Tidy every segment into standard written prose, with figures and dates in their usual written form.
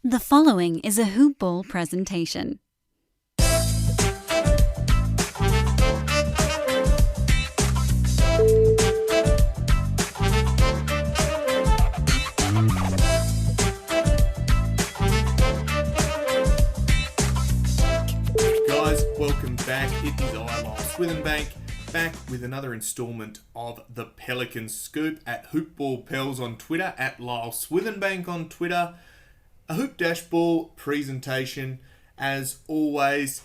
The following is a Hoop Ball presentation. Guys, welcome back. It is I, Lyle Swithenbank, back with another installment of the Pelicans Scoop at Hoop Ball Pels on Twitter, at Lyle Swithenbank on Twitter. A Hoop Dashball presentation, as always.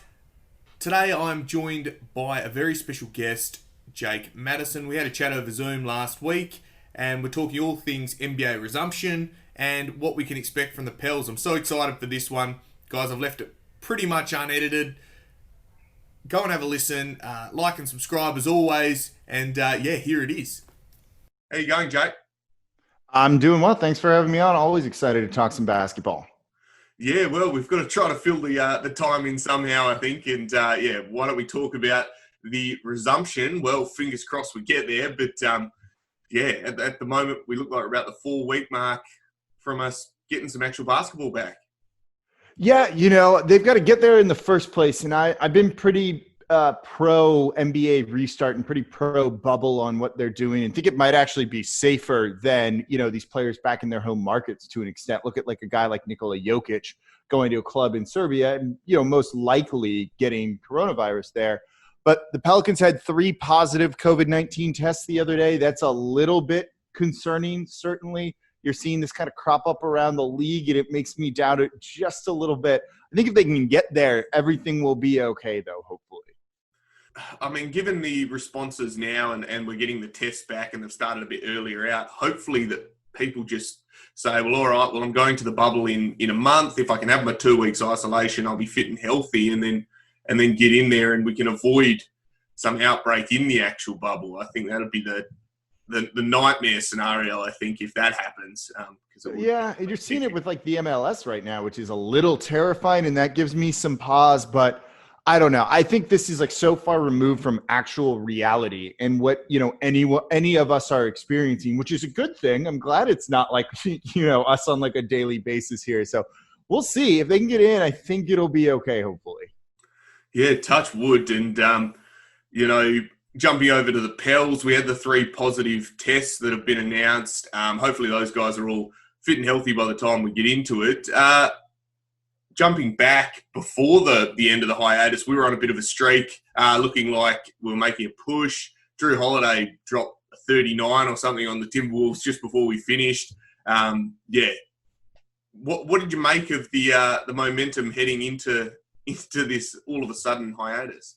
Today I'm joined by a very special guest, Jake Madison. We had a chat over Zoom last week, and we're talking all things NBA Resumption and what we can expect from the Pels. I'm so excited for this one. Guys, I've left it pretty much unedited. Go and have a listen, like and subscribe as always, and here it is. How you going, Jake? I'm doing well. Thanks for having me on. Always excited to talk some basketball. Yeah, well, we've got to try to fill the time in somehow, I think. And, why don't we talk about the resumption? Well, fingers crossed we get there. But, at the moment, we look like we're about the 4-week mark from us getting some actual basketball back. Yeah, they've got to get there in the first place. And I've been pretty pro NBA restart and pretty pro bubble on what they're doing, and think it might actually be safer than these players back in their home markets to an extent. Look at like a guy like Nikola Jokic going to a club in Serbia and most likely getting coronavirus there. But the Pelicans had 3 positive COVID-19 tests the other day. That's a little bit concerning. Certainly you're seeing this kind of crop up around the league, and it makes me doubt it just a little bit. I think if they can get there, everything will be okay, though, hopefully. I mean, given the responses now and we're getting the tests back and they've started a bit earlier out, hopefully that people just say, well, all right, well, I'm going to the bubble in a month. If I can have my 2 weeks isolation, I'll be fit and healthy, and then get in there and we can avoid some outbreak in the actual bubble. I think that would be the nightmare scenario, I think, if that happens. Yeah, you're seeing it with like the MLS right now, which is a little terrifying, and that gives me some pause, but I don't know. I think this is like so far removed from actual reality and what, any of us are experiencing, which is a good thing. I'm glad it's not like, us on like a daily basis here. So we'll see if they can get in. I think it'll be okay, hopefully. Yeah, touch wood. And, jumping over to the Pels, we had the 3 positive tests that have been announced. Hopefully those guys are all fit and healthy by the time we get into it. Jumping back before the end of the hiatus, we were on a bit of a streak, looking like we were making a push. Drew Holiday dropped a 39 or something on the Timberwolves just before we finished. What did you make of the momentum heading into this all of a sudden hiatus?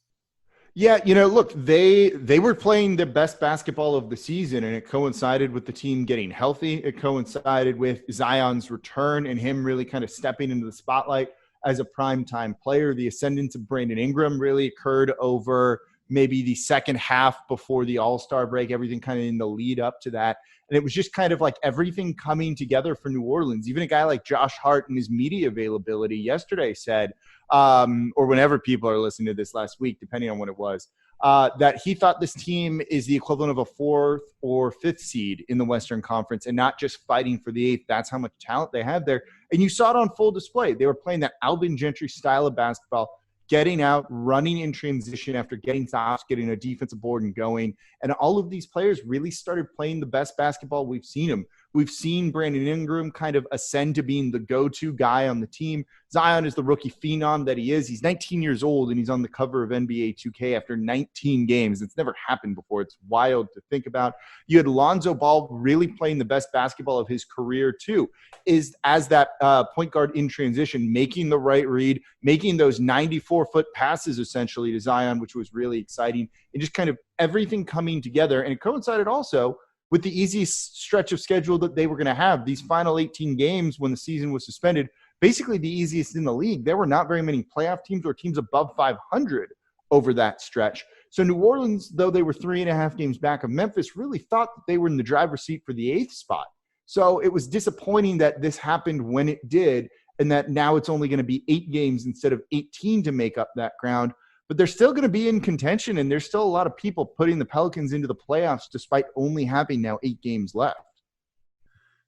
Yeah, look, they were playing the best basketball of the season, and it coincided with the team getting healthy. It coincided with Zion's return and him really kind of stepping into the spotlight as a primetime player. The ascendance of Brandon Ingram really occurred over maybe the second half before the All-Star break, everything kind of in the lead up to that. And it was just kind of like everything coming together for New Orleans. Even a guy like Josh Hart in his media availability yesterday said, or whenever people are listening to this last week, depending on when it was, that he thought this team is the equivalent of a 4th or 5th seed in the Western Conference and not just fighting for the 8th. That's how much talent they have there. And you saw it on full display. They were playing that Alvin Gentry style of basketball, getting out, running in transition after getting stops, getting a defensive board and going. And all of these players really started playing the best basketball we've seen them. We've seen Brandon Ingram kind of ascend to being the go-to guy on the team. Zion is the rookie phenom that he is. He's 19 years old, and he's on the cover of NBA 2K after 19 games. It's never happened before. It's wild to think about. You had Lonzo Ball really playing the best basketball of his career, too, is as that point guard in transition, making the right read, making those 94-foot passes, essentially, to Zion, which was really exciting, and just kind of everything coming together. And it coincided also with the easiest stretch of schedule that they were going to have. These final 18 games when the season was suspended, basically the easiest in the league. There were not very many playoff teams or teams above 500 over that stretch. So New Orleans, though they were 3.5 games back of Memphis, really thought that they were in the driver's seat for the 8th spot. So it was disappointing that this happened when it did, and that now it's only going to be 8 games instead of 18 to make up that ground. But they're still going to be in contention, and there's still a lot of people putting the Pelicans into the playoffs despite only having now 8 games left.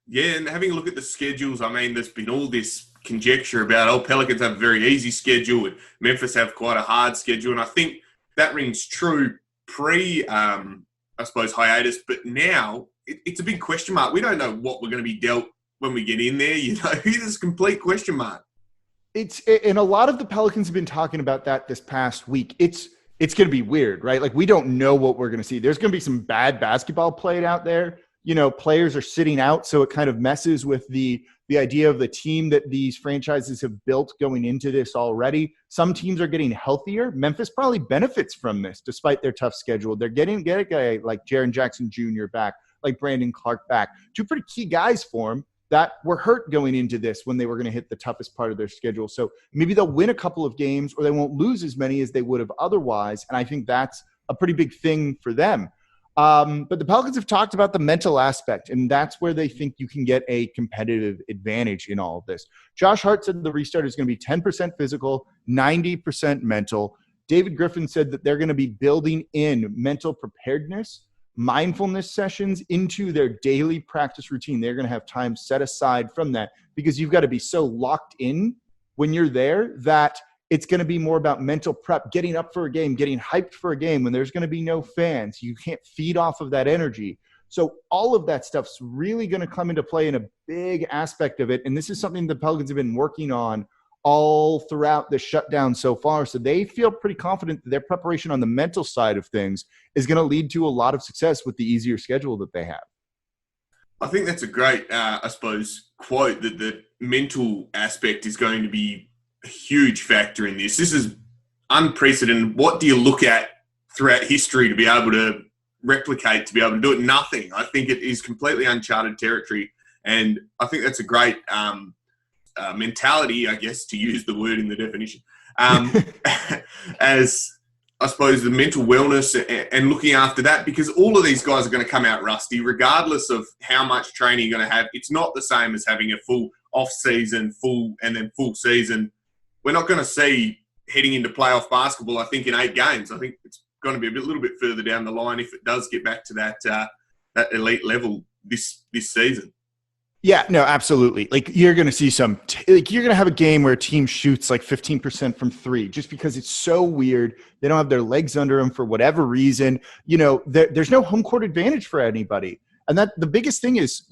Yeah, and having a look at the schedules, I mean, there's been all this conjecture about, Pelicans have a very easy schedule and Memphis have quite a hard schedule. And I think that rings true I suppose, hiatus. But now it's a big question mark. We don't know what we're going to be dealt when we get in there. It's a complete question mark. And a lot of the Pelicans have been talking about that this past week. It's going to be weird, right? Like, we don't know what we're going to see. There's going to be some bad basketball played out there. Players are sitting out, so it kind of messes with the idea of the team that these franchises have built going into this already. Some teams are getting healthier. Memphis probably benefits from this, despite their tough schedule. They're getting a guy like Jaren Jackson Jr. back, like Brandon Clark back. Two pretty key guys for them that were hurt going into this when they were going to hit the toughest part of their schedule. So maybe they'll win a couple of games, or they won't lose as many as they would have otherwise. And I think that's a pretty big thing for them. But the Pelicans have talked about the mental aspect, and that's where they think you can get a competitive advantage in all of this. Josh Hart said the restart is going to be 10% physical, 90% mental. David Griffin said that they're going to be building in mental preparedness, mindfulness sessions into their daily practice routine. They're going to have time set aside from that, because you've got to be so locked in when you're there that it's going to be more about mental prep, getting up for a game, getting hyped for a game when there's going to be no fans. You can't feed off of that energy. So all of that stuff's really going to come into play in a big aspect of it. And this is something the Pelicans have been working on all throughout the shutdown so far. So they feel pretty confident that their preparation on the mental side of things is going to lead to a lot of success with the easier schedule that they have. I think that's a great, quote, that the mental aspect is going to be a huge factor in this. This is unprecedented. What do you look at throughout history to be able to replicate, to be able to do it? Nothing. I think it is completely uncharted territory. And I think that's a great mentality, I guess, to use the word in the definition, as I suppose the mental wellness and looking after that, because all of these guys are going to come out rusty, regardless of how much training you're going to have. It's not the same as having a full off season, full season. We're not going to see heading into playoff basketball, I think, in 8 games. I think it's going to be a little bit further down the line if it does get back to that elite level this season. Yeah, no, absolutely. Like, you're going to see you're going to have a game where a team shoots like 15% from 3 just because it's so weird. They don't have their legs under them for whatever reason. There's no home court advantage for anybody. And that the biggest thing is,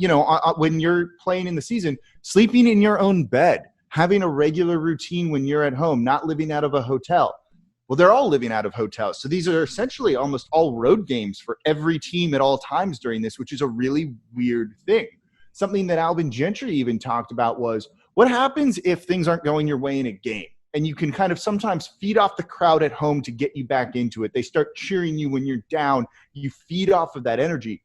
when you're playing in the season, sleeping in your own bed, having a regular routine when you're at home, not living out of a hotel. Well, they're all living out of hotels. So these are essentially almost all road games for every team at all times during this, which is a really weird thing. Something that Alvin Gentry even talked about was, what happens if things aren't going your way in a game? And you can kind of sometimes feed off the crowd at home to get you back into it. They start cheering you when you're down. You feed off of that energy.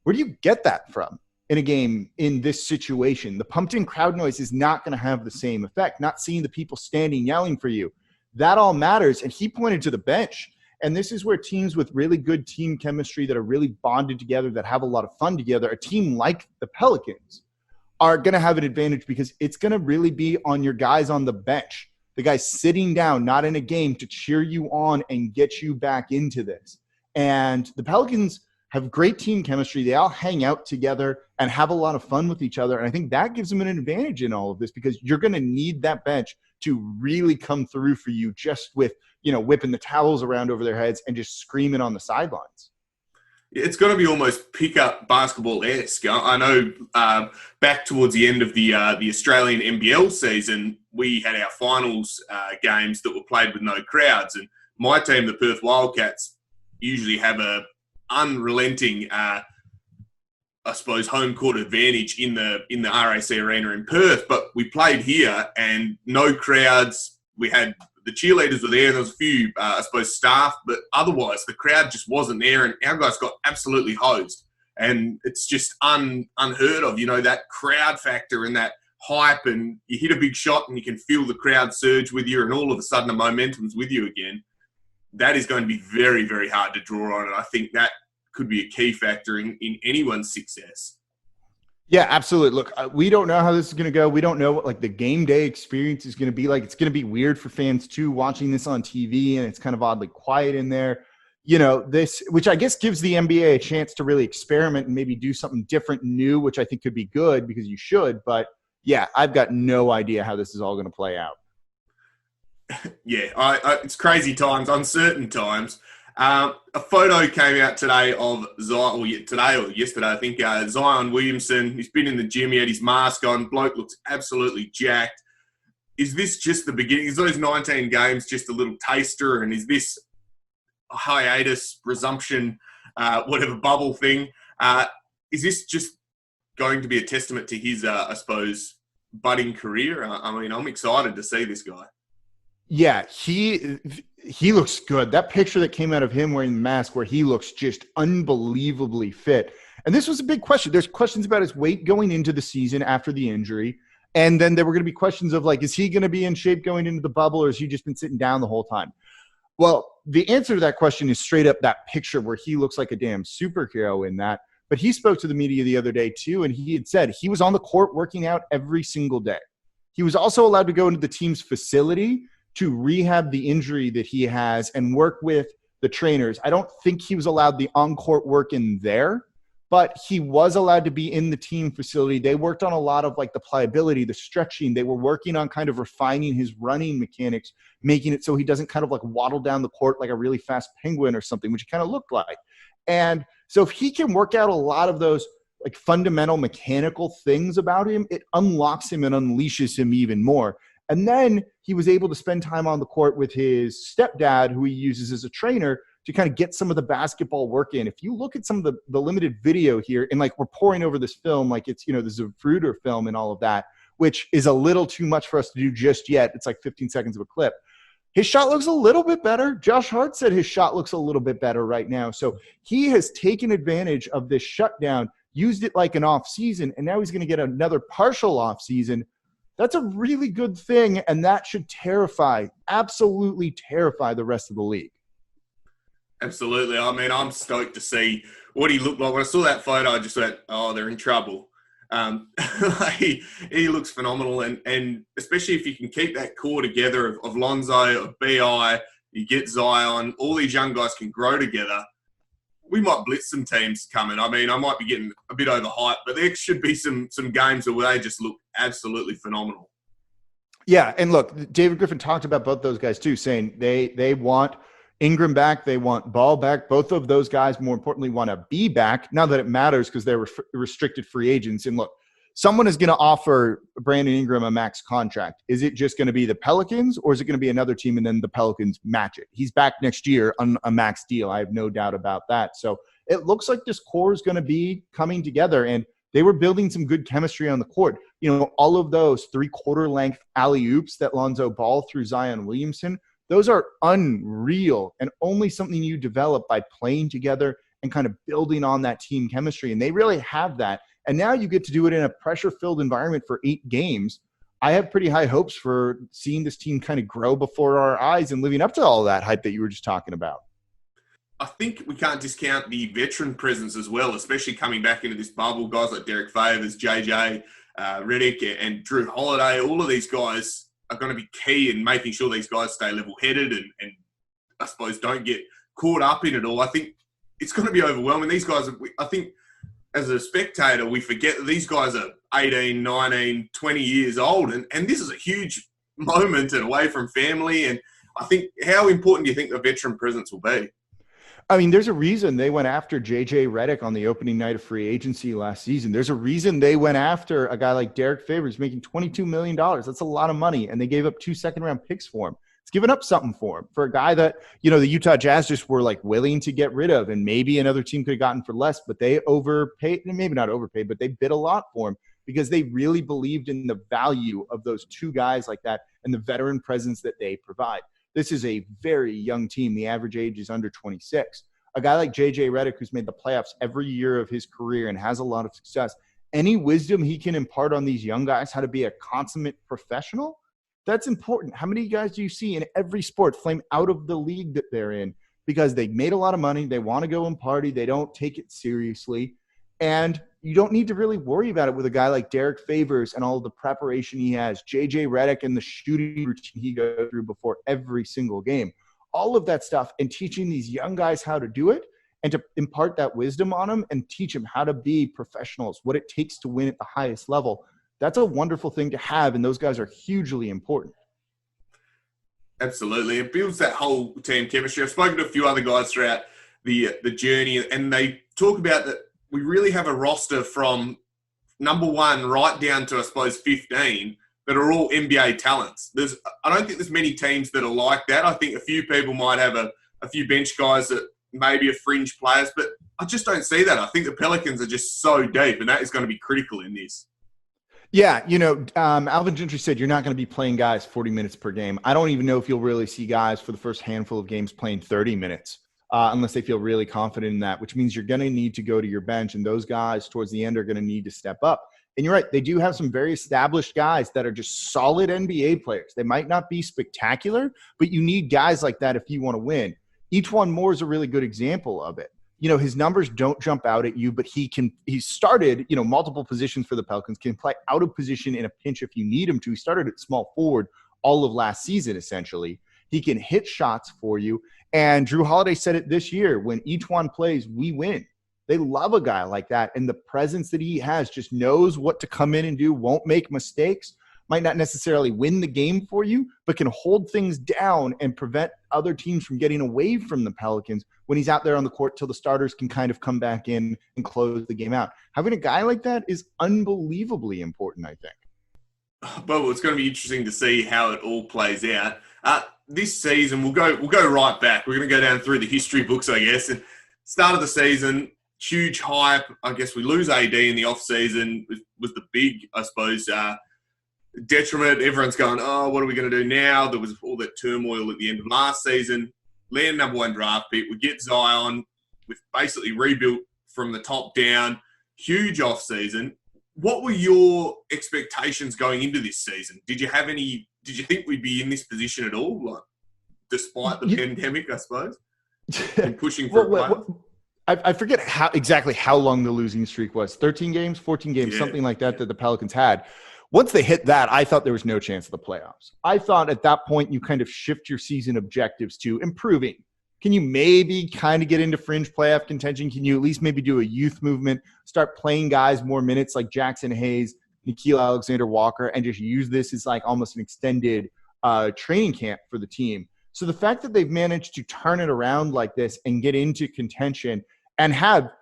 Where do you get that from in a game in this situation? The pumped-in crowd noise is not going to have the same effect. Not seeing the people standing yelling for you. That all matters. And he pointed to the bench. And this is where teams with really good team chemistry that are really bonded together, that have a lot of fun together, a team like the Pelicans, are going to have an advantage, because it's going to really be on your guys on the bench, the guys sitting down, not in a game, to cheer you on and get you back into this. And the Pelicans have great team chemistry. They all hang out together and have a lot of fun with each other. And I think that gives them an advantage in all of this, because you're going to need that bench to really come through for you, just with, whipping the towels around over their heads and just screaming on the sidelines. It's going to be almost pickup basketball-esque. I know back towards the end of the Australian NBL season, we had our finals games that were played with no crowds. And my team, the Perth Wildcats, usually have a unrelenting, home court advantage in the RAC Arena in Perth. But we played here and no crowds. We had the cheerleaders were there, and there was a few, staff, but otherwise the crowd just wasn't there, and our guys got absolutely hosed. And it's just unheard of, that crowd factor and that hype, and you hit a big shot and you can feel the crowd surge with you, and all of a sudden the momentum's with you again. That is going to be very, very hard to draw on, and I think that could be a key factor in anyone's success. Yeah, absolutely. Look, we don't know how this is going to go. We don't know what the game day experience is going to be like. It's going to be weird for fans too, watching this on TV, and it's kind of oddly quiet in there. This, which I guess gives the NBA a chance to really experiment and maybe do something different, new, which I think could be good, because you should. But, yeah, I've got no idea how this is all going to play out. Yeah, it's crazy times, uncertain times. A photo came out today of Zion, or yesterday, I think, Zion Williamson. He's been in the gym, he had his mask on. Bloke looks absolutely jacked. Is this just the beginning? Is those 19 games just a little taster? And is this a hiatus, resumption, whatever bubble thing? Is this just going to be a testament to his, I suppose, budding career? I mean, I'm excited to see this guy. Yeah, he looks good. That picture that came out of him wearing the mask where he looks just unbelievably fit. And this was a big question. There's questions about his weight going into the season after the injury. And then there were going to be questions of like, is he going to be in shape going into the bubble, or has he just been sitting down the whole time? Well, the answer to that question is straight up that picture where he looks like a damn superhero in that. But he spoke to the media the other day too, and he had said he was on the court working out every single day. He was also allowed to go into the team's facility to rehab the injury that he has and work with the trainers. I don't think he was allowed the on-court work in there, but he was allowed to be in the team facility. They worked on a lot of like the pliability, the stretching. They were working on kind of refining his running mechanics, making it so he doesn't kind of like waddle down the court like a really fast penguin or something, which he kind of looked like. And so if he can work out a lot of those like fundamental mechanical things about him, it unlocks him and unleashes him even more. And then he was able to spend time on the court with his stepdad, who he uses as a trainer, to kind of get some of the basketball work in. If you look at some of the limited video here, and like we're pouring over this film like it's, this is a Fruiter film and all of that, which is a little too much for us to do just yet. It's like 15 seconds of a clip. His shot looks a little bit better. Josh Hart said his shot looks a little bit better right now. So he has taken advantage of this shutdown, used it like an off season, and now he's going to get another partial off season. That's a really good thing, and that should absolutely terrify the rest of the league. Absolutely. I mean, I'm stoked to see what he looked like. When I saw that photo, I just went, oh, they're in trouble. He looks phenomenal, and especially if you can keep that core together of Lonzo, of BI, you get Zion, all these young guys can grow together. We might blitz some teams coming. I mean, I might be getting a bit overhyped, but there should be some games where they just look absolutely phenomenal. Yeah, and look, David Griffin talked about both those guys too, saying they want Ingram back, they want Ball back. Both of those guys, more importantly, want to be back. Now that it matters because they're restricted free agents. And look, someone is going to offer Brandon Ingram a max contract. Is it just going to be the Pelicans, or is it going to be another team and then the Pelicans match it? He's back next year on a max deal. I have no doubt about that. So it looks like this core is going to be coming together, and they were building some good chemistry on the court. All of those 3/4 length alley-oops that Lonzo Ball through Zion Williamson, those are unreal and only something you develop by playing together and kind of building on that team chemistry. And they really have that. And now you get to do it in a pressure-filled environment for 8 games. I have pretty high hopes for seeing this team kind of grow before our eyes and living up to all that hype that you were just talking about. I think we can't discount the veteran presence as well, especially coming back into this bubble. Guys like Derek Favors, JJ Redick, and Drew Holiday, all of these guys are going to be key in making sure these guys stay level-headed and I suppose don't get caught up in it all. I think it's going to be overwhelming. These guys, I think, as a spectator, we forget that these guys are 18, 19, 20 years old, and this is a huge moment and away from family. And I think, how important do you think the veteran presence will be? I mean, there's a reason they went after J.J. Redick on the opening night of free agency last season. There's a reason they went after a guy like Derek Favors making $22 million. That's a lot of money, and they gave up 2 second-round picks for him. It's given up something for him, for a guy that, the Utah Jazz just were like willing to get rid of, and maybe another team could have gotten for less, but they overpaid, maybe not overpaid, but they bid a lot for him because they really believed in the value of those 2 guys like that and the veteran presence that they provide. This is a very young team. The average age is under 26. A guy like J.J. Redick, who's made the playoffs every year of his career and has a lot of success, any wisdom he can impart on these young guys how to be a consummate professional, that's important. How many guys do you see in every sport flame out of the league that they're in because they made a lot of money, they want to go and party, they don't take it seriously, and you don't need to really worry about it with a guy like Derek Favors and all of the preparation he has, J.J. Redick and the shooting routine he goes through before every single game. All of that stuff, and teaching these young guys how to do it and to impart that wisdom on them and teach them how to be professionals, what it takes to win at the highest level. That's a wonderful thing to have, and those guys are hugely important. Absolutely. It builds that whole team chemistry. I've spoken to a few other guys throughout the journey, and they talk about that we really have a roster from number 1 right down to, I suppose, 15 that are all NBA talents. I don't think there's many teams that are like that. I think a few people might have a few bench guys that maybe are fringe players, but I just don't see that. I think the Pelicans are just so deep, and that is going to be critical in this. Yeah, Alvin Gentry said you're not going to be playing guys 40 minutes per game. I don't even know if you'll really see guys for the first handful of games playing 30 minutes unless they feel really confident in that, which means you're going to need to go to your bench, and those guys towards the end are going to need to step up. And you're right, they do have some very established guys that are just solid NBA players. They might not be spectacular, but you need guys like that if you want to win. E'Twaun Moore is a really good example of it. His numbers don't jump out at you, but he started, multiple positions for the Pelicans, can play out of position in a pinch if you need him to. He started at small forward all of last season, essentially. He can hit shots for you. And Drew Holiday said it this year, when E'Twaun plays, we win. They love a guy like that. And the presence that he has, just knows what to come in and do, won't make mistakes, might not necessarily win the game for you, but can hold things down and prevent other teams from getting away from the Pelicans when he's out there on the court till the starters can kind of come back in and close the game out. Having a guy like that is unbelievably important, I think. Well, it's going to be interesting to see how it all plays out. This season, we'll go right back. We're going to go down through the history books, I guess. And start of the season, huge hype. I guess we lose AD in the off-season was the big, I suppose, detriment. Everyone's going, oh, what are we going to do now? There was all that turmoil at the end of last season. Land number 1 draft pick. We get Zion. We've basically rebuilt from the top down. Huge off-season. What were your expectations going into this season? Did you think we'd be in this position at all, despite the pandemic, I suppose? And pushing for I forget exactly how long the losing streak was. 13 games, 14 games, something like that the Pelicans had. Once they hit that, I thought there was no chance of the playoffs. I thought at that point you kind of shift your season objectives to improving. Can you maybe kind of get into fringe playoff contention? Can you at least maybe do a youth movement, start playing guys more minutes like Jackson Hayes, Nikhil Alexander-Walker, and just use this as like almost an extended training camp for the team? So the fact that they've managed to turn it around like this and get into contention and have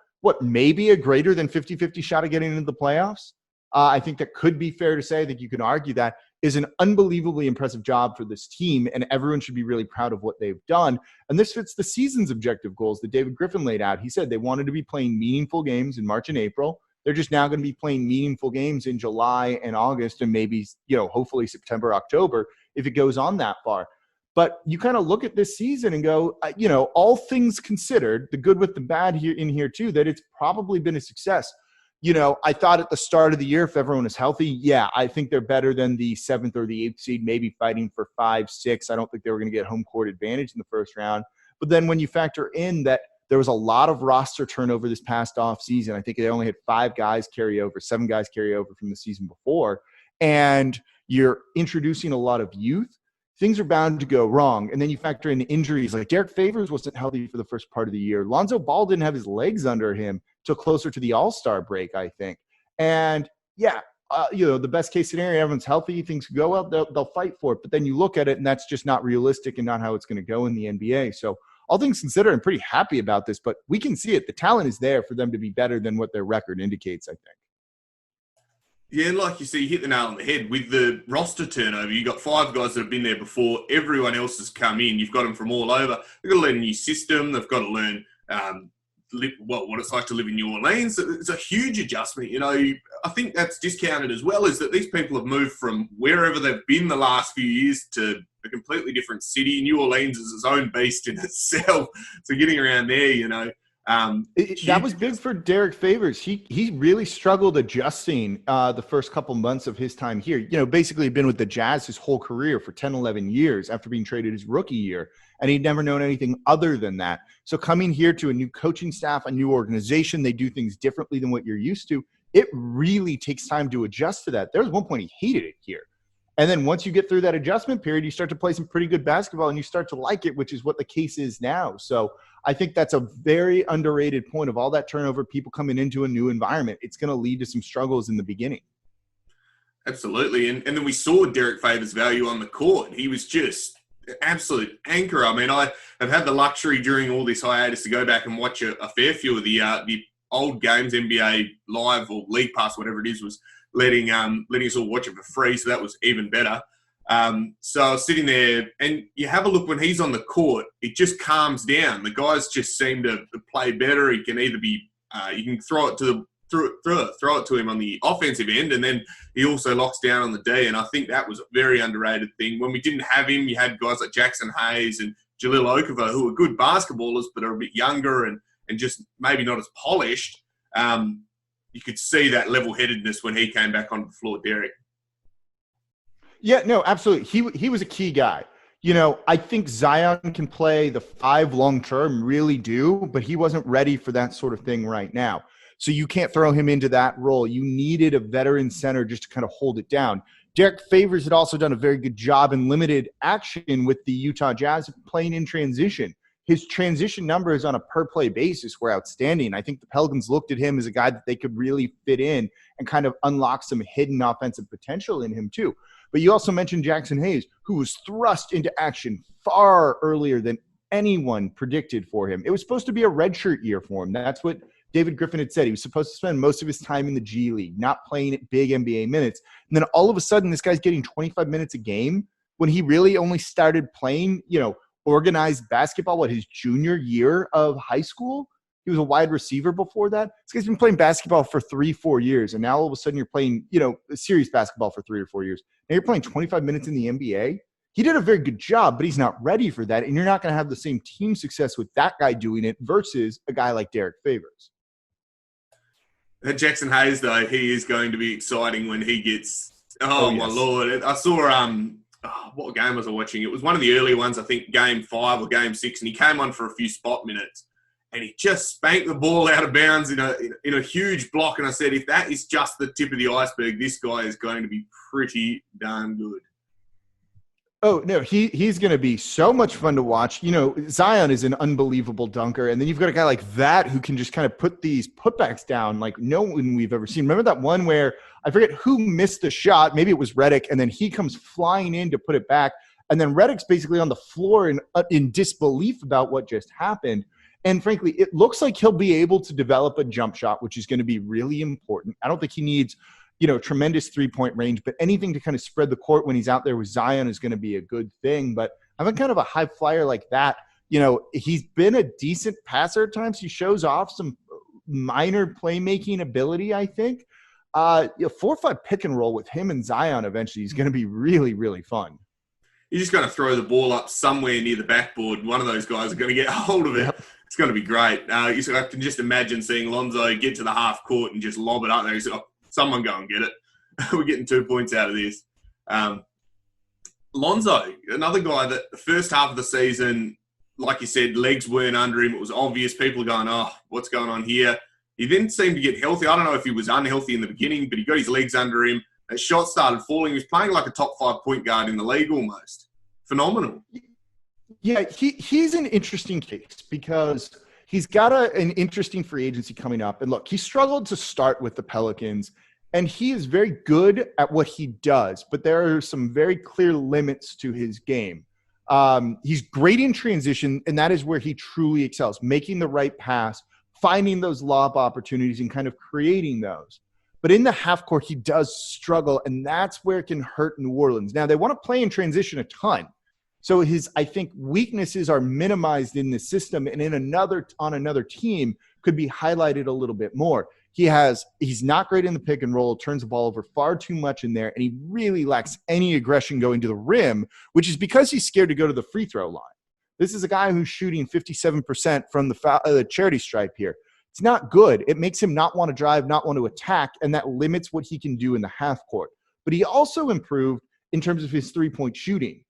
maybe a greater than 50-50 shot of getting into the playoffs, I think that could be fair to say. I think you can argue that is an unbelievably impressive job for this team, and everyone should be really proud of what they've done. And this fits the season's objective goals that David Griffin laid out. He said they wanted to be playing meaningful games in March and April. They're just now going to be playing meaningful games in July and August and maybe, hopefully September, October, if it goes on that far. But you kind of look at this season and go, all things considered, the good with the bad here too, that it's probably been a success. I thought at the start of the year, if everyone is healthy, I think they're better than the 7th or the 8th seed, maybe fighting for 5, 6. I don't think they were going to get home court advantage in the first round. But then when you factor in that there was a lot of roster turnover this past offseason, I think they only had 5 guys carry over, 7 guys carry over from the season before, and you're introducing a lot of youth, things are bound to go wrong. And then you factor in injuries. Like Derek Favors wasn't healthy for the first part of the year. Lonzo Ball didn't have his legs under him till closer to the All-Star break, I think. And the best case scenario, everyone's healthy, things go well, they'll fight for it. But then you look at it, and that's just not realistic and not how it's going to go in the NBA. So all things considered, I'm pretty happy about this, but we can see it. The talent is there for them to be better than what their record indicates, I think. Yeah, and like you see, you hit the nail on the head. With the roster turnover, you got 5 guys that have been there before. Everyone else has come in. You've got them from all over. They've got to learn a new system. They've got to learn what it's like to live in New Orleans. It's a huge adjustment. I think that's discounted as well, is that these people have moved from wherever they've been the last few years to a completely different city. New Orleans is its own beast in itself. So getting around there, that was big for Derek Favors. He really struggled adjusting the first couple months of his time here. Basically he'd been with the Jazz his whole career for 10, 11 years after being traded his rookie year. And he'd never known anything other than that. So coming here to a new coaching staff, a new organization, they do things differently than what you're used to. It really takes time to adjust to that. There was one point he hated it here. And then once you get through that adjustment period, you start to play some pretty good basketball and you start to like it, which is what the case is now. So I think that's a very underrated point of all that turnover, people coming into a new environment. It's going to lead to some struggles in the beginning. Absolutely. And then we saw Derek Favors' value on the court. He was just an absolute anchor. I mean, I've had the luxury during all this hiatus to go back and watch a fair few of the old games. NBA Live or League Pass, whatever it is, was letting us all watch it for free. So that was even better. So I was sitting there, and you have a look when he's on the court, it just calms down. The guys just seem to play better. He can either be, you can throw it to him on the offensive end, and then he also locks down on the D. And I think that was a very underrated thing. When we didn't have him, you had guys like Jackson Hayes and Jahlil Okafor, who are good basketballers, but are a bit younger and just maybe not as polished. You could see that level-headedness when he came back onto the floor, Derek. Yeah, no, absolutely. He was a key guy. You know, I think Zion can play the 5 long-term, really do, but he wasn't ready for that sort of thing right now. So you can't throw him into that role. You needed a veteran center just to kind of hold it down. Derek Favors had also done a very good job in limited action with the Utah Jazz playing in transition. His transition numbers on a per-play basis were outstanding. I think the Pelicans looked at him as a guy that they could really fit in and kind of unlock some hidden offensive potential in him too. But you also mentioned Jackson Hayes, who was thrust into action far earlier than anyone predicted for him. It was supposed to be a redshirt year for him. That's what David Griffin had said. He was supposed to spend most of his time in the G League, not playing at big NBA minutes. And then all of a sudden, this guy's getting 25 minutes a game when he really only started playing, organized basketball, his junior year of high school. He was a wide receiver before that. This guy's been playing basketball for 3-4 years. And now all of a sudden you're playing, serious basketball for 3 or 4 years. Now you're playing 25 minutes in the NBA. He did a very good job, but he's not ready for that. And you're not going to have the same team success with that guy doing it versus a guy like Derek Favors. Jackson Hayes, though, he is going to be exciting when he gets – my Lord. I saw what game was I watching? It was one of the earlier ones, I think Game 5 or Game 6, and he came on for a few spot minutes. And he just spanked the ball out of bounds in a huge block. And I said, if that is just the tip of the iceberg, this guy is going to be pretty darn good. Oh, no, he's going to be so much fun to watch. Zion is an unbelievable dunker. And then you've got a guy like that who can just kind of put these putbacks down like no one we've ever seen. Remember that one where I forget who missed the shot. Maybe it was Redick. And then he comes flying in to put it back. And then Redick's basically on the floor in disbelief about what just happened. And frankly, it looks like he'll be able to develop a jump shot, which is going to be really important. I don't think he needs, tremendous 3-point range, but anything to kind of spread the court when he's out there with Zion is going to be a good thing. But having kind of a high flyer like that, he's been a decent passer at times. He shows off some minor playmaking ability, I think. 4-5 pick and roll with him and Zion eventually is going to be really, really fun. You're just going to throw the ball up somewhere near the backboard. One of those guys are going to get a hold of it. Yep. It's going to be great. I can just imagine seeing Lonzo get to the half court and just lob it up there. He's like, someone go and get it. We're getting 2 points out of this. Lonzo, another guy that the first half of the season, like you said, legs weren't under him. It was obvious. People are going, what's going on here? He then seemed to get healthy. I don't know if he was unhealthy in the beginning, but he got his legs under him. That shot started falling. He was playing like a top 5 point guard in the league almost. Phenomenal. Yeah, he's an interesting case because he's got an interesting free agency coming up. And look, he struggled to start with the Pelicans, and he is very good at what he does, but there are some very clear limits to his game. He's great in transition, and that is where he truly excels, making the right pass, finding those lob opportunities, and kind of creating those. But in the half court, he does struggle, and that's where it can hurt New Orleans. Now, they want to play in transition a ton. So I think weaknesses are minimized in the system, and on another team could be highlighted a little bit more. He's not great in the pick and roll, turns the ball over far too much in there, and he really lacks any aggression going to the rim, which is because he's scared to go to the free throw line. This is a guy who's shooting 57% from the charity stripe here. It's not good. It makes him not want to drive, not want to attack, and that limits what he can do in the half court. But he also improved in terms of his three-point shooting.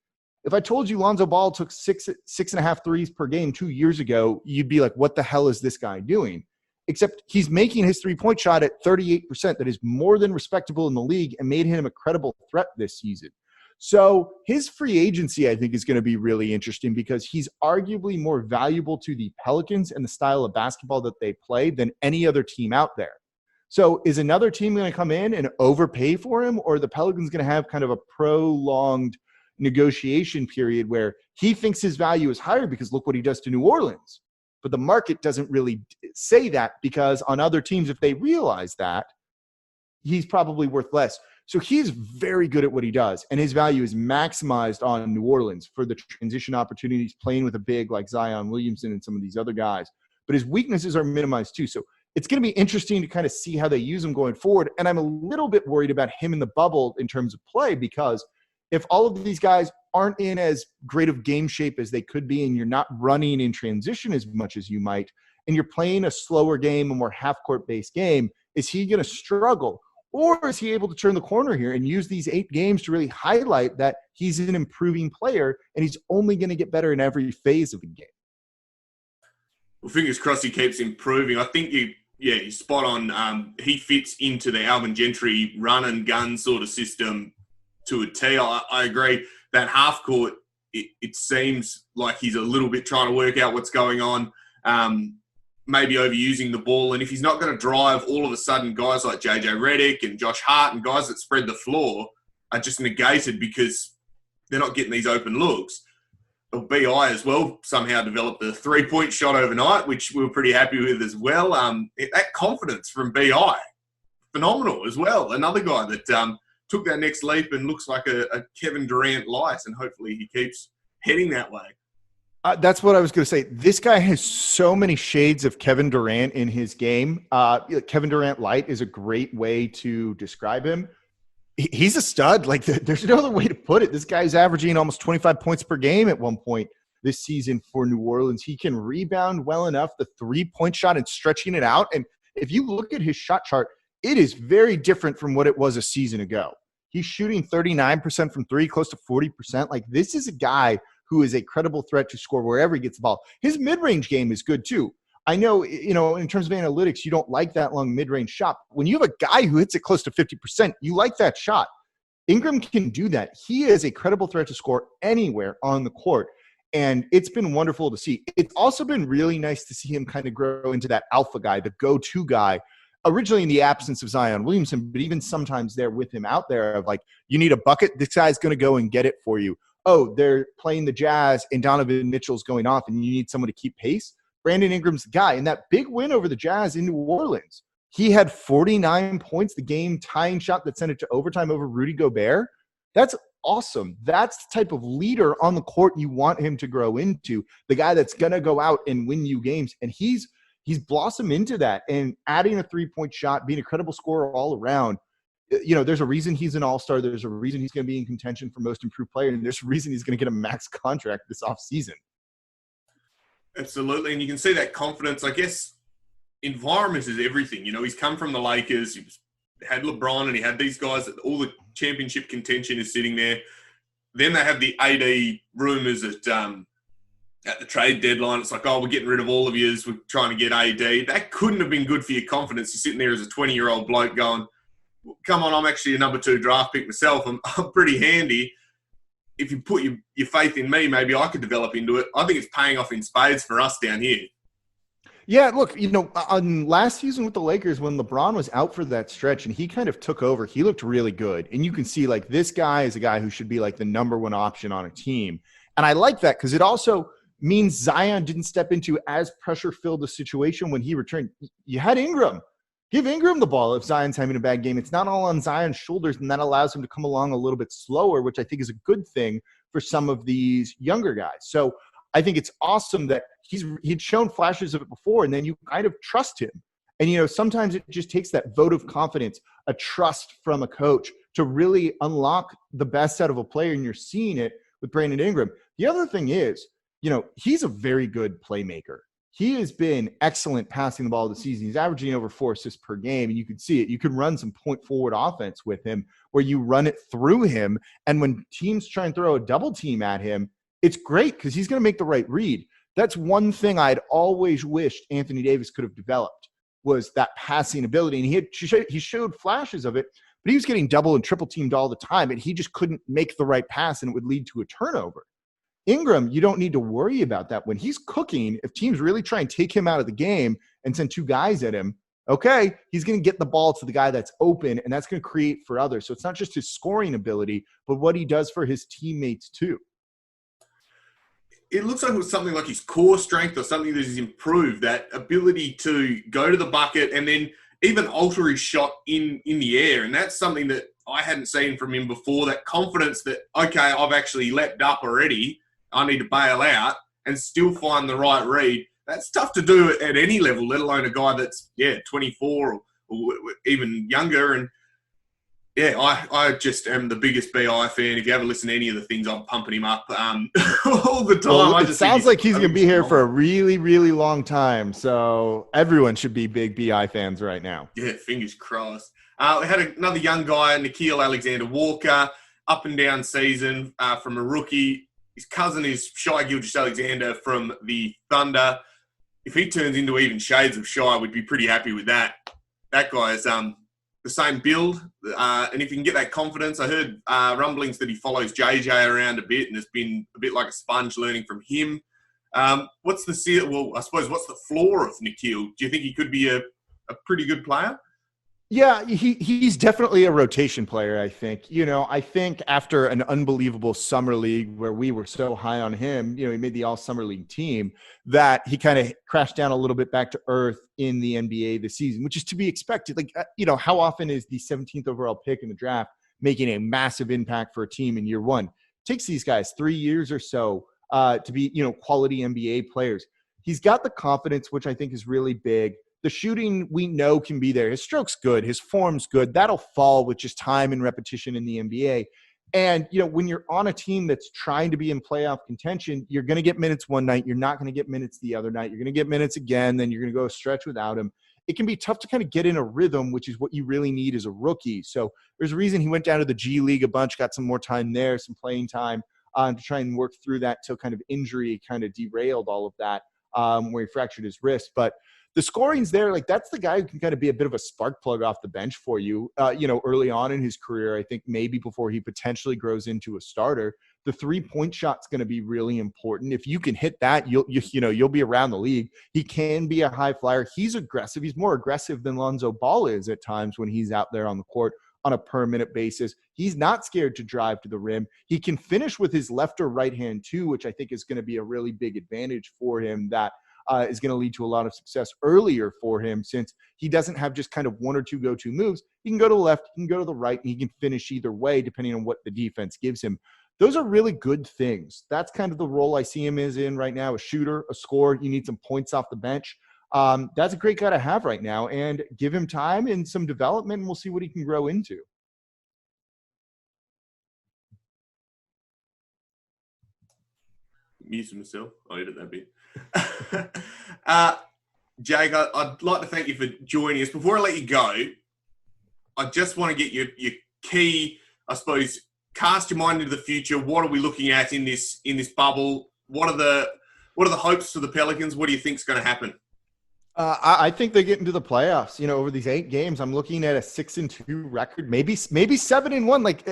If I told you Lonzo Ball took 6.5 threes per game 2 years ago, you'd be like, what the hell is this guy doing? Except he's making his three-point shot at 38%. That is more than respectable in the league and made him a credible threat this season. So his free agency, I think, is going to be really interesting because he's arguably more valuable to the Pelicans and the style of basketball that they play than any other team out there. So is another team going to come in and overpay for him, or are the Pelicans going to have kind of a prolonged negotiation period where he thinks his value is higher because look what he does to New Orleans? But the market doesn't really say that, because on other teams, if they realize that, he's probably worth less. So he's very good at what he does, and his value is maximized on New Orleans for the transition opportunities, playing with a big like Zion Williamson and some of these other guys. But his weaknesses are minimized too. So it's going to be interesting to kind of see how they use him going forward. And I'm a little bit worried about him in the bubble in terms of play, because if all of these guys aren't in as great of game shape as they could be, and you're not running in transition as much as you might, and you're playing a slower game, a more half-court based game, is he going to struggle? Or is he able to turn the corner here and use these 8 games to really highlight that he's an improving player and he's only going to get better in every phase of the game? Well, fingers crossed he keeps improving. I think you're spot on. He fits into the Alvin Gentry run and gun sort of system to a T. I agree. That half court, it seems like he's a little bit trying to work out what's going on, maybe overusing the ball. And if he's not going to drive, all of a sudden guys like JJ Redick and Josh Hart and guys that spread the floor are just negated because they're not getting these open looks. BI as well somehow developed a 3-point shot overnight, which we were pretty happy with as well. That confidence from BI, phenomenal as well. Another guy that took that next leap and looks like a Kevin Durant light, and hopefully he keeps heading that way. That's what I was going to say. This guy has so many shades of Kevin Durant in his game. Kevin Durant light is a great way to describe him. He's a stud. Like, there's no other way to put it. This guy's averaging almost 25 points per game at one point this season for New Orleans. He can rebound well enough, the 3-point shot and stretching it out. And if you look at his shot chart, it is very different from what it was a season ago. He's shooting 39% from 3, close to 40%. Like, this is a guy who is a credible threat to score wherever he gets the ball. His mid-range game is good too. I know, in terms of analytics, you don't like that long mid-range shot. When you have a guy who hits it close to 50%, you like that shot. Ingram can do that. He is a credible threat to score anywhere on the court, and it's been wonderful to see. It's also been really nice to see him kind of grow into that alpha guy, the go-to guy, originally in the absence of Zion Williamson, but even sometimes there with him out there of like, you need a bucket, this guy's going to go and get it for you. Oh, they're playing the Jazz and Donovan Mitchell's going off and you need someone to keep pace. Brandon Ingram's the guy. And that big win over the Jazz in New Orleans, he had 49 points, the game-tying shot that sent it to overtime over Rudy Gobert. That's awesome. That's the type of leader on the court you want him to grow into, the guy that's going to go out and win you games. And he's blossomed into that, and adding a 3-point shot, being a credible scorer all around. There's a reason he's an all-star. There's a reason he's going to be in contention for most improved player, and there's a reason he's going to get a max contract this offseason. Absolutely, and you can see that confidence. I guess environment is everything. He's come from the Lakers. He had LeBron, and he had these guys that all the championship contention is sitting there. Then they have the AD rumors at the trade deadline. It's like, oh, we're getting rid of all of you as we're trying to get AD. That couldn't have been good for your confidence. You're sitting there as a 20-year-old bloke going, come on, I'm actually a number 2 draft pick myself. I'm pretty handy. If you put your faith in me, maybe I could develop into it. I think it's paying off in spades for us down here. Yeah, look, on last season with the Lakers, when LeBron was out for that stretch and he kind of took over, he looked really good. And you can see, like, this guy is a guy who should be, like, the number 1 option on a team. And I like that because it also means Zion didn't step into as pressure-filled a situation when he returned. You had Ingram. Give Ingram the ball if Zion's having a bad game. It's not all on Zion's shoulders, and that allows him to come along a little bit slower, which I think is a good thing for some of these younger guys. So I think it's awesome that he'd shown flashes of it before, and then you kind of trust him. And, sometimes it just takes that vote of confidence, a trust from a coach to really unlock the best out of a player, and you're seeing it with Brandon Ingram. The other thing is, he's a very good playmaker. He has been excellent passing the ball this season. He's averaging over 4 assists per game, and you can see it. You can run some point-forward offense with him where you run it through him, and when teams try and throw a double team at him, it's great because he's going to make the right read. That's one thing I'd always wished Anthony Davis could have developed, was that passing ability. And he showed flashes of it, but he was getting double and triple teamed all the time, and he just couldn't make the right pass, and it would lead to a turnover. Ingram, you don't need to worry about that. When he's cooking, if teams really try and take him out of the game and send 2 guys at him, okay, he's going to get the ball to the guy that's open, and that's going to create for others. So it's not just his scoring ability, but what he does for his teammates too. It looks like it was something like his core strength or something that has improved, that ability to go to the bucket and then even alter his shot in the air. And that's something that I hadn't seen from him before, that confidence that, okay, I've actually leapt up already, I need to bail out and still find the right read. That's tough to do at any level, let alone a guy that's, 24 or even younger. And yeah, I just am the biggest BI fan. If you ever listen to any of the things, I'm pumping him up all the time. Well, it sounds like he's going to be here for a really, really long time. So everyone should be big BI fans right now. Yeah, fingers crossed. We had another young guy, Nikhil Alexander-Walker, up and down season from a rookie. His cousin is Shai Gilgeous-Alexander from the Thunder. If he turns into even shades of Shai, we'd be pretty happy with that. That guy is the same build, and if you can get that confidence, I heard rumblings that he follows JJ around a bit and has been a bit like a sponge learning from him. What's the floor of Nikhil? Do you think he could be a pretty good player? Yeah, he's definitely a rotation player, I think. I think after an unbelievable summer league where we were so high on him, he made the all-summer league team, that he kind of crashed down a little bit back to earth in the NBA this season, which is to be expected. Like, how often is the 17th overall pick in the draft making a massive impact for a team in year one? It takes these guys 3 years or so to be, quality NBA players. He's got the confidence, which I think is really big. The shooting we know can be there. His stroke's good. His form's good. That'll fall with just time and repetition in the NBA. And, when you're on a team that's trying to be in playoff contention, you're going to get minutes one night. You're not going to get minutes the other night. You're going to get minutes again. Then you're going to go a stretch without him. It can be tough to kind of get in a rhythm, which is what you really need as a rookie. So there's a reason he went down to the G League a bunch, got some more time there, some playing time to try and work through that till kind of injury kind of derailed all of that, where he fractured his wrist. But the scoring's there. Like, that's the guy who can kind of be a bit of a spark plug off the bench for you, early on in his career. I think maybe before he potentially grows into a starter, the 3-point shot's going to be really important. If you can hit that, you'll be around the league. He can be a high flyer. He's aggressive. He's more aggressive than Lonzo Ball is at times when he's out there on the court on a per minute basis. He's not scared to drive to the rim. He can finish with his left or right hand too, which I think is going to be a really big advantage for him, that is going to lead to a lot of success earlier for him, since he doesn't have just kind of one or two go-to moves. He can go to the left, he can go to the right, and he can finish either way depending on what the defense gives him. Those are really good things. That's kind of the role I see him is in right now, a shooter, a scorer. You need some points off the bench. That's a great guy to have right now, and give him time and some development, and we'll see what he can grow into. Muted myself. I edit that bit. Jake, I'd like to thank you for joining us. Before I let you go, I just want to get your key, I suppose, cast your mind into the future. What are we looking at in this bubble? What are the hopes for the Pelicans? What do you think is going to happen? I think they get into the playoffs. Over these 8 games, I'm looking at a 6-2 record, maybe 7-1. Like,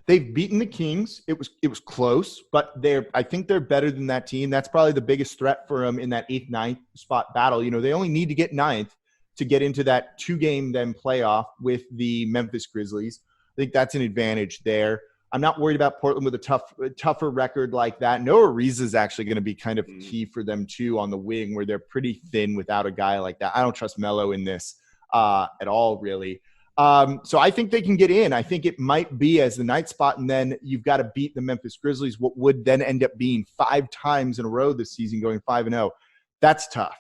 they've beaten the Kings. It was close, but I think they're better than that team. That's probably the biggest threat for them in that 8th, 9th spot battle. They only need to get 9th to get into that 2-game then playoff with the Memphis Grizzlies. I think that's an advantage there. I'm not worried about Portland with a tougher record like that. Noah Ariza is actually going to be kind of key for them too on the wing, where they're pretty thin without a guy like that. I don't trust Melo in this at all, really. So I think they can get in. I think it might be as the 9th spot, and then you've got to beat the Memphis Grizzlies, what would then end up being 5 times in a row this season, going 5-0. That's tough.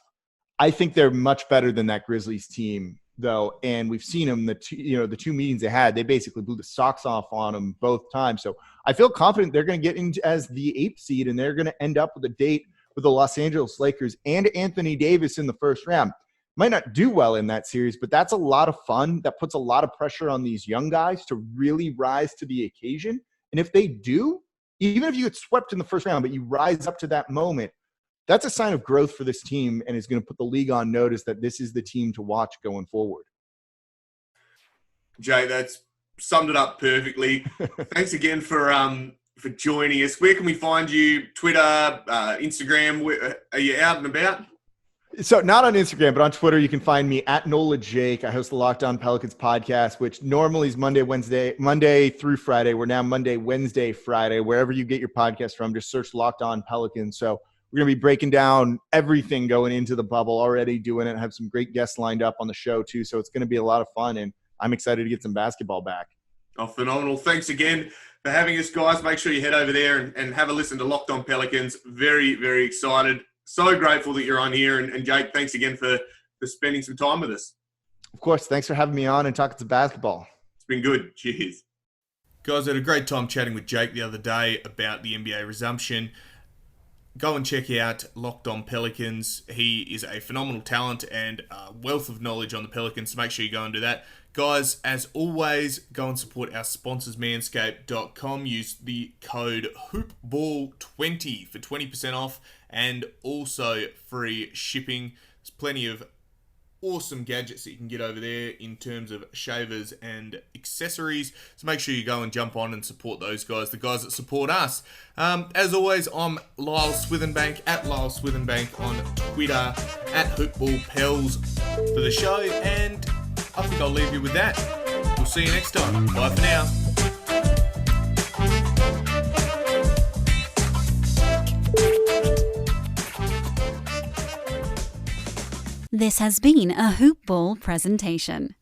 I think they're much better than that Grizzlies team, though, and we've seen them, the 2 meetings they had, they basically blew the socks off on them both times. So I feel confident they're going to get into as the 8th seed, and they're going to end up with a date with the Los Angeles Lakers and Anthony Davis in the first round. Might not do well in that series, but that's a lot of fun. That puts a lot of pressure on these young guys to really rise to the occasion. And if they do, even if you get swept in the first round, but you rise up to that moment, that's a sign of growth for this team, and is going to put the league on notice that this is the team to watch going forward. Jay, that's summed it up perfectly. Thanks again for joining us. Where can we find you? Twitter, Instagram? Are you out and about? So not on Instagram, but on Twitter, you can find me at Nola Jake. I host the Locked On Pelicans podcast, which normally is Monday through Friday. We're now Monday, Wednesday, Friday. Wherever you get your podcast from, just search Locked On Pelicans. So we're going to be breaking down everything going into the bubble, already doing it. I have some great guests lined up on the show too. So it's going to be a lot of fun, and I'm excited to get some basketball back. Oh, phenomenal. Thanks again for having us, guys. Make sure you head over there and have a listen to Locked On Pelicans. Very, very excited. So grateful that you're on here. And Jake, thanks again for spending some time with us. Of course. Thanks for having me on and talking some basketball. It's been good. Cheers. Guys, I had a great time chatting with Jake the other day about the NBA resumption. Go and check out Locked On Pelicans. He is a phenomenal talent and a wealth of knowledge on the Pelicans, so make sure you go and do that. Guys, as always, go and support our sponsors, manscaped.com. Use the code HoopBall20 for 20% off and also free shipping. There's plenty of awesome gadgets that you can get over there in terms of shavers and accessories. So make sure you go and jump on and support those guys, the guys that support us. As always, I'm Lyle Swithenbank, at Lyle Swithenbank on Twitter, at HoopBallPels for the show, and I think I'll leave you with that. We'll see you next time. Bye for now. This has been a Hoop Ball presentation.